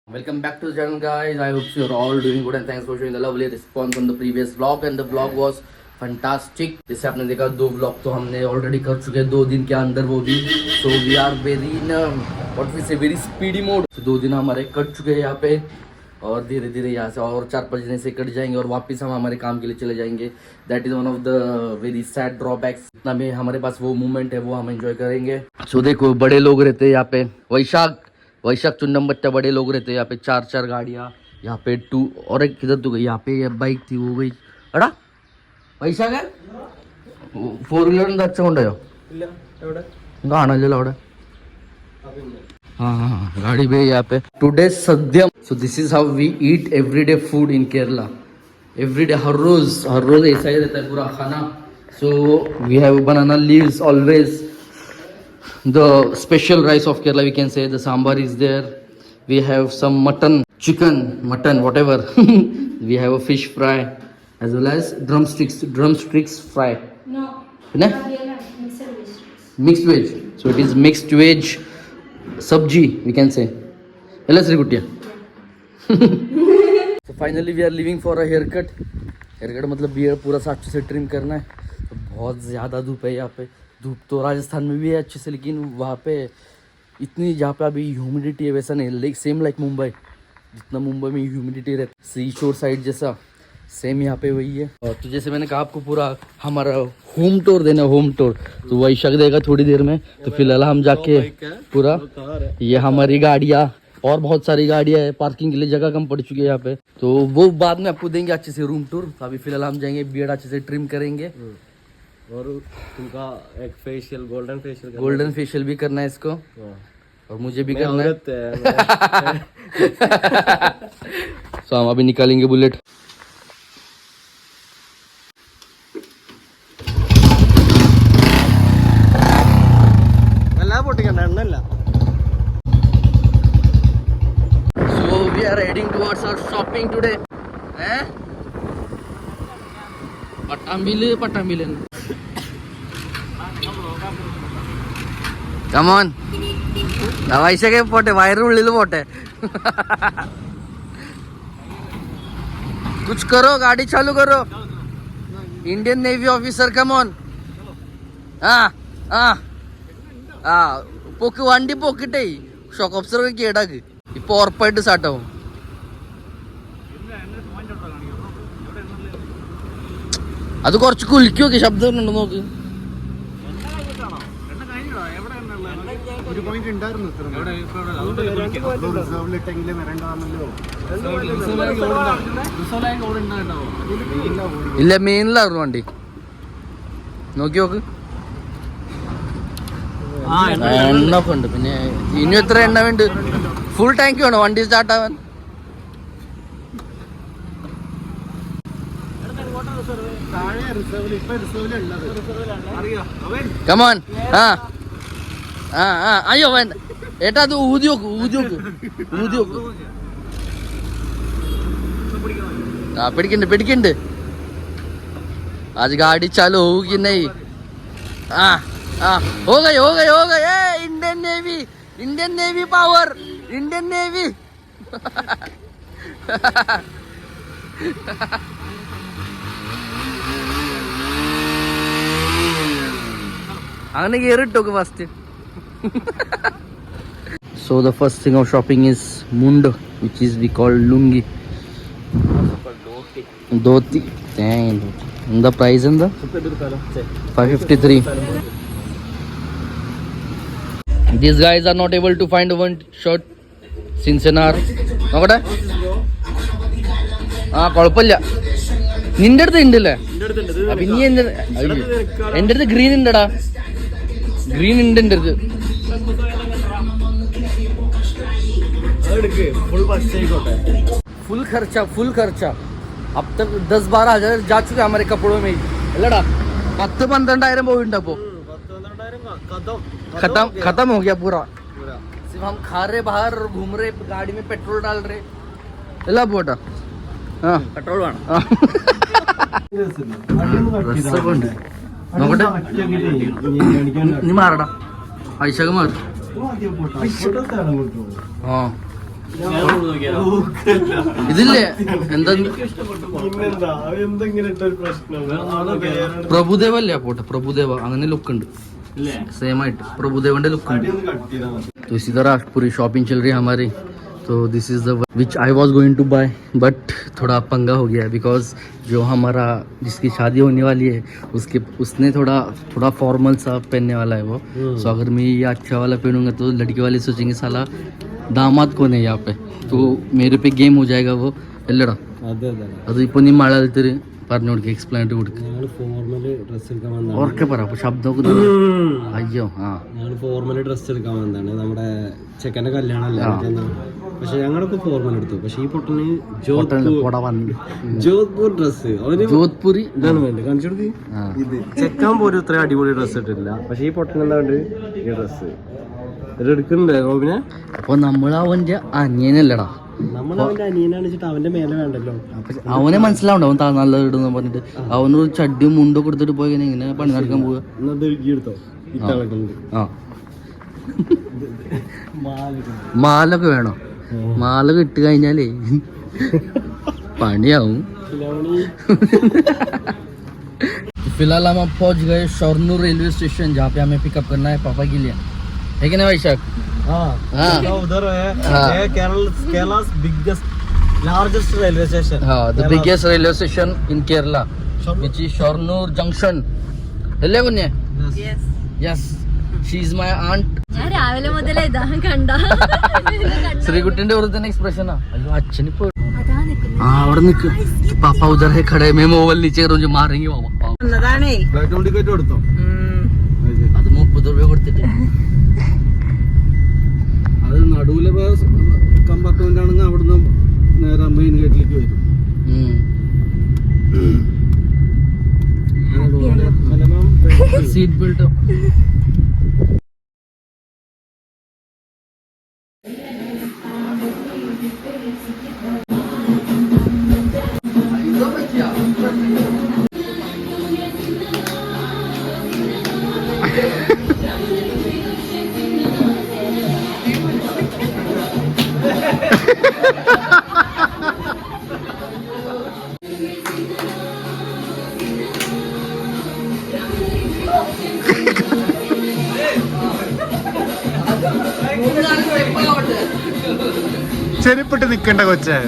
Welcome back to the channel, guys. I hope you're all doing good and thanks for showing the lovely response on the previous vlog. And the vlog was fantastic. जैसे आपने देखा 2 vlog तो हमने already कर चुके हैं 2 दिन के अंदर वो भी. So we are very in what we say very speedy mode. So 2 दिन हमारे कट चुके हैं यहाँ पे और धीरे धीरे यहाँ से और 4-5 दिन से कट जाएंगे और वापस हम हमारे काम के लिए चले जाएंगे. That is one of the very sad drawbacks. इतना में हमारे पास वो मोमेंट है वो हम एंजॉय करेंगे. So देखो बड़े लोग रहते हैं यहाँ पे. वैशाख चुन्नम बच्चा बड़े लोग रहते हैं यहाँ पे. 4 गाड़ियाँ यहाँ पे 2 और एक किधर तो गई यहाँ पे बाइक थी वो गई. अड़ा वैशाख है 4-wheeler अच्छा കൊണ്ടോ കാണല്ലോ അവിടെ. हाँ गाड़ी भी यहाँ पे. Today sadya. So this is how we eat everyday food in Kerala. Everyday हर रोज ऐसा ही रहता है पूरा खाना. So we have banana leaves always. The special rice of Kerala, we can say. The sambar is there. We have some chicken, whatever. We have a fish fry as well as drumsticks fry. No. No? Mixed veg. So it is mixed veg sabji, we can say. Let's repeat. So finally we are leaving for a haircut. Haircut मतलब beard पूरा अच्छे से trim करना है. तो बहुत ज़्यादा धूप है यहाँ पे. धूप तो राजस्थान में भी है अच्छे से, लेकिन वहाँ पे इतनी जहाँ पे अभी ह्यूमिडिटी है वैसा नहीं. सेम लाइक मुंबई, जितना मुंबई में ह्यूमिडिटी रहती है सी शोर साइड जैसा सेम यहाँ पे वही है. और तो जैसे मैंने कहा आपको पूरा हमारा होम टूर देना, होम टूर तो वैशाख देगा थोड़ी देर में. तो फिलहाल हम जाके पूरा ये हमारी गाड़ियाँ और बहुत सारी गाड़ियाँ है, पार्किंग के लिए जगह कम पड़ चुकी है यहाँ पे. तो वो बाद में आपको देंगे अच्छे से रूम टूर. तो अभी फिलहाल हम जाएंगे बियर्ड अच्छे से ट्रिम करेंगे और तुमका एक फेशियल गोल्डन फेशियल भी करना है इसको और मुझे भी करना है. तो हम अभी निकालेंगे bullet. So we are heading towards our shopping today. പട്ടാമ്പിയില് കമോൺ വൈശൊക്കെ പോട്ടെ, വയറിനുള്ളിൽ പോട്ടെ. कुछ करो, गाड़ी चालू करो. Indian navy officer come on. പൊക്ക് വണ്ടി പൊക്കിട്ടേ ഷോക്ക് ഓഫീസറൊക്കെ കേടാക്ക്. ഇപ്പൊ ഉറപ്പായിട്ട് സ്റ്റാർട്ടാവും. അത് കുറച്ച് കുലിക്കൊക്കെ ശബ്ദം ഉണ്ടോ നോക്ക്. ഇല്ല മെയിനിലായിരുന്നു വണ്ടി. നോക്കി നോക്ക്. എണ്ണ ഒക്കെ ഉണ്ട്. പിന്നെ ഇനി എത്ര എണ്ണ വേണ്ട? ഫുൾ ടാങ്ക് വേണോ വണ്ടി സ്റ്റാർട്ട് ആവാൻ? കമോൺ. അയ്യോ വേണ്ട ഏട്ടാ, അത് ഊതി നോക്ക്. പിടിക്കണ്ട്. आज गाड़ी चालू होगी नहीं. हो गई. Indian navy power. Indian navy. അങ്ങനെ കേറിട്ടോക്ക് first. So the first thing of shopping is mundo, which is we call lungi. Dhoti. And the price in the 553. These guys are not able to find one shirt since an hour. നോക്കട്ടെ. കുഴപ്പമില്ല. നിന്റെ അടുത്ത് ഉണ്ടല്ലേ? അപ്പൊ നീ എൻ്റെ അടുത്ത് green ഉണ്ടടാ. ഗ്രീൻ ഉണ്ട് എൻ്റെ അടുത്ത്. फुल खर्चा अब तक 10-12 हजार जा चुके हमारे कपड़ों में ही. अल्लाह 10-12,000 പോയിട്ടുണ്ട്. അപ്പോ खत्म हो गया पूरा. सिर्फ हम खा रहे बाहर और घूम रहे, गाड़ी में पेट्रोल डाल रहे. अल्लाह बोटा पेट्रोल വേണം. നോക്കട്ടെ. നീ മാറടാ. ഐശക മാർ. ആ ഇതില്ലേ എന്താ പ്രഭുദേവ അല്ലേ പോട്ടെ പ്രഭുദേവ അങ്ങനെ ലുക്ക് ഉണ്ട് सेम आइट प्रभुदेवंडे लुक तो इसी तरह पूरी शॉपिंग चल रही है हमारी तो this is the which I was going to buy but थोड़ा पंगा हो गया है बिकॉज जो हमारा जिसकी शादी होने वाली है उसने थोड़ा फॉर्मल सा पहनने वाला है वो सो अगर मैं ये अच्छा वाला पहनूंगा तो लड़की वाले सोचेंगे साला दामाद कौन है यहाँ पे तो मेरे पे गेम हो जाएगा वो എല്ലടാ അത് ഇപ്പൊ നീ മഴ പറഞ്ഞു കൊടുക്കുക എക്സ്പ്ലെയിൻ കൊടുക്കുക ഓർക്കെ പറ അപ്പൊ ശബ്ദമൊക്കെ അയ്യോ ആ ഞങ്ങൾ ഫോർമൽ ഡ്രസ് എടുക്കാൻ വന്നതാണ് നമ്മുടെ ചെക്കൻ്റെ കല്യാണമല്ല പക്ഷെ ഞങ്ങളൊക്കെ ഫോർമൽ എടുത്തു പക്ഷെ ഈ പൊട്ടന് ജോധ്പൂർ ഡ്രസ് ജോധ്പൂരി ഇതാണ് വേണ്ടത് കാണിച്ചു കൊടുത്ത് ഇത് ചെക്കാൻ പോലും ഇത്ര അടിപൊളി ഡ്രസ് ഇട്ടിട്ടില്ല പക്ഷെ ഈ പൊട്ടൻ എന്താ വേണ്ടത് ഈ ഡ്രസ് ഇത് എടുക്കുന്നുണ്ട് റോബിനെ അപ്പൊ നമ്മൾ അവന്റെ അനിയനല്ലടാ നമ്മളവന്റെ അനിയനാണ് വെച്ചിട്ട് അവന്റെ മേലെ വേണ്ടല്ലോ അവനെ മനസ്സിലാവണ്ട അവൻ നല്ലത് ഇടുന്ന പറഞ്ഞിട്ട് അവനൊരു ചട്ടിയും മുണ്ടും കൊടുത്തിട്ട് പോയി ഇങ്ങനെ പണി നടക്കാൻ പോവുക എടുത്തോ ആ മാലൊക്കെ വേണോ മാല കിട്ടി കഴിഞ്ഞാലേ പണിയാവും फिलहाल हम अब पहुंच गए शोरनूर रेलवे स्टेशन जहाँ पे हमें पिकअप करना है पापा के लिए है कि नहीं वैशाख उधर है केरला's biggest largest railway station the biggest railway station in Kerala which is Shornur Junction അല്ലേ കുഞ്ഞെ yes she is my aunt ഞാൻ രാവിലെ മുതലേ ഇതാ കണ്ട ശ്രീകുട്ടിന്റെ ഒരു തന്നെ എക്സ്പ്രഷനാ അയ്യോ അച്ഛനിപ്പോ അവിടെ നിക്ക് പാപ്പ ഉധർ ഹെ ഖഡേ മേ മോബൈൽ നീച്ചെ കറോ മാറേंगे പാപ്പ ബാക്ക്ഗ്രൗണ്ട് ടിക്കറ്റ് കൊടുത്തോ അത് 30 രൂപ കൊടുത്തിട്ട് അത് നടുവിലെ കമ്പാർട്ട്മെന്റ് ആണെങ്കിൽ അവിടുന്ന് നേരെ മെയിൻ ഗേറ്റിലേക്ക് വരും സീറ്റ് ബെൽറ്റ് ചെരുപ്പിട്ട് നിക്കണ്ട കൊച്ചേ